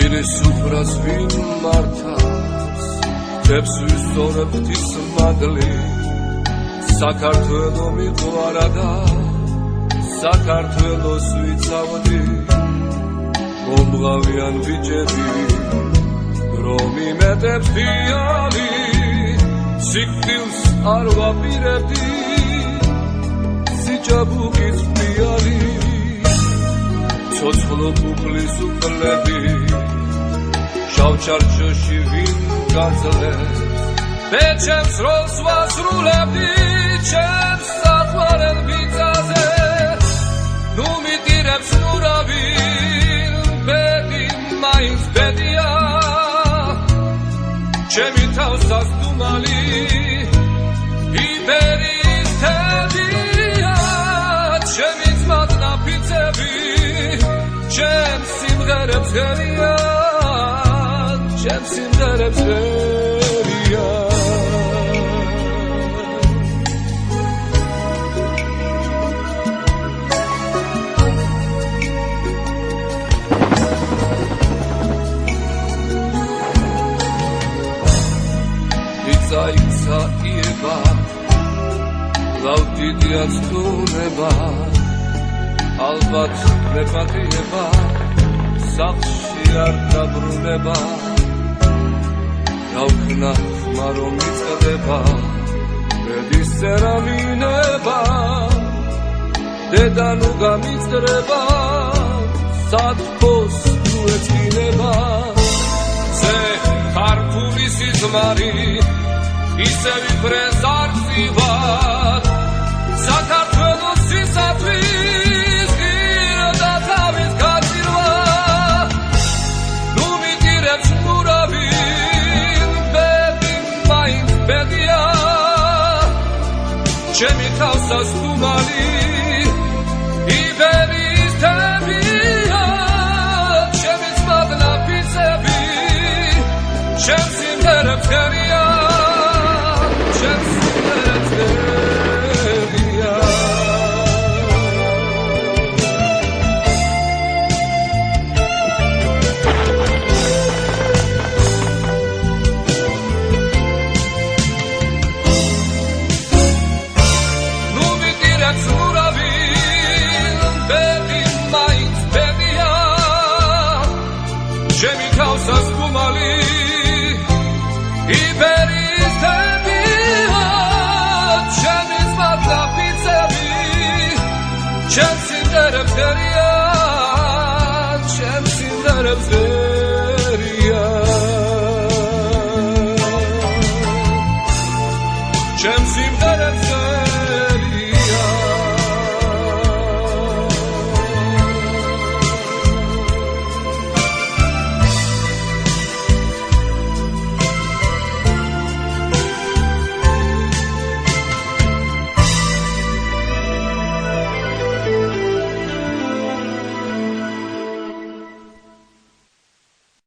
სუფრას ვინ მართავს თებს ვისწორებ ღვთის მადლი საქართველო მიყვარა და საქართველოს ვიცავდი მომღავიან ბიჭები რომ იმეტებს დიალი სიკვდილს არ ვაპირებდი სიჭაბუკის პიალი ცოცხლო კუპლის უკლები შავჩარჩოში ვინ გაძლებს მე ჩემს როლს ვასრულებდი ჩემს საყვარელ ბიძაზე ნუ მიტირებს ნურავი ბედი მაინც ბედია ჩემი თავსასტუმალი იბერიის თებია ჩემი ძმად ნაფიცები ჩემს სიმღერებს ღერია ჩემს სიმღერებს ღერია იცა იება ლავდიდია ცუნება ალბათ მეპატიება სახლში არ დაბრუნება გავხნა ხმა რომ მიწდება ბედის წერამინება დედა ნუ გამიწრება სათხოს ნუ ეწყინება ზე ქართული სიზმარი ისევ იფრენს არწივად საქართველოს სისათვის გირდა თავის გაძირვა ნუ მიტირებს ნურავი ბედი მაინც ბედია ჩემი თავსასტუმალი იბერიის თებია ჩემი ძმად ნაფიცები ჩემს სიმღერებს ღერია ჩემი თავსასტუმალი იბერიის თებია ჩემი ძმად ნაფიცები ჩემს სიმღერებს ღერია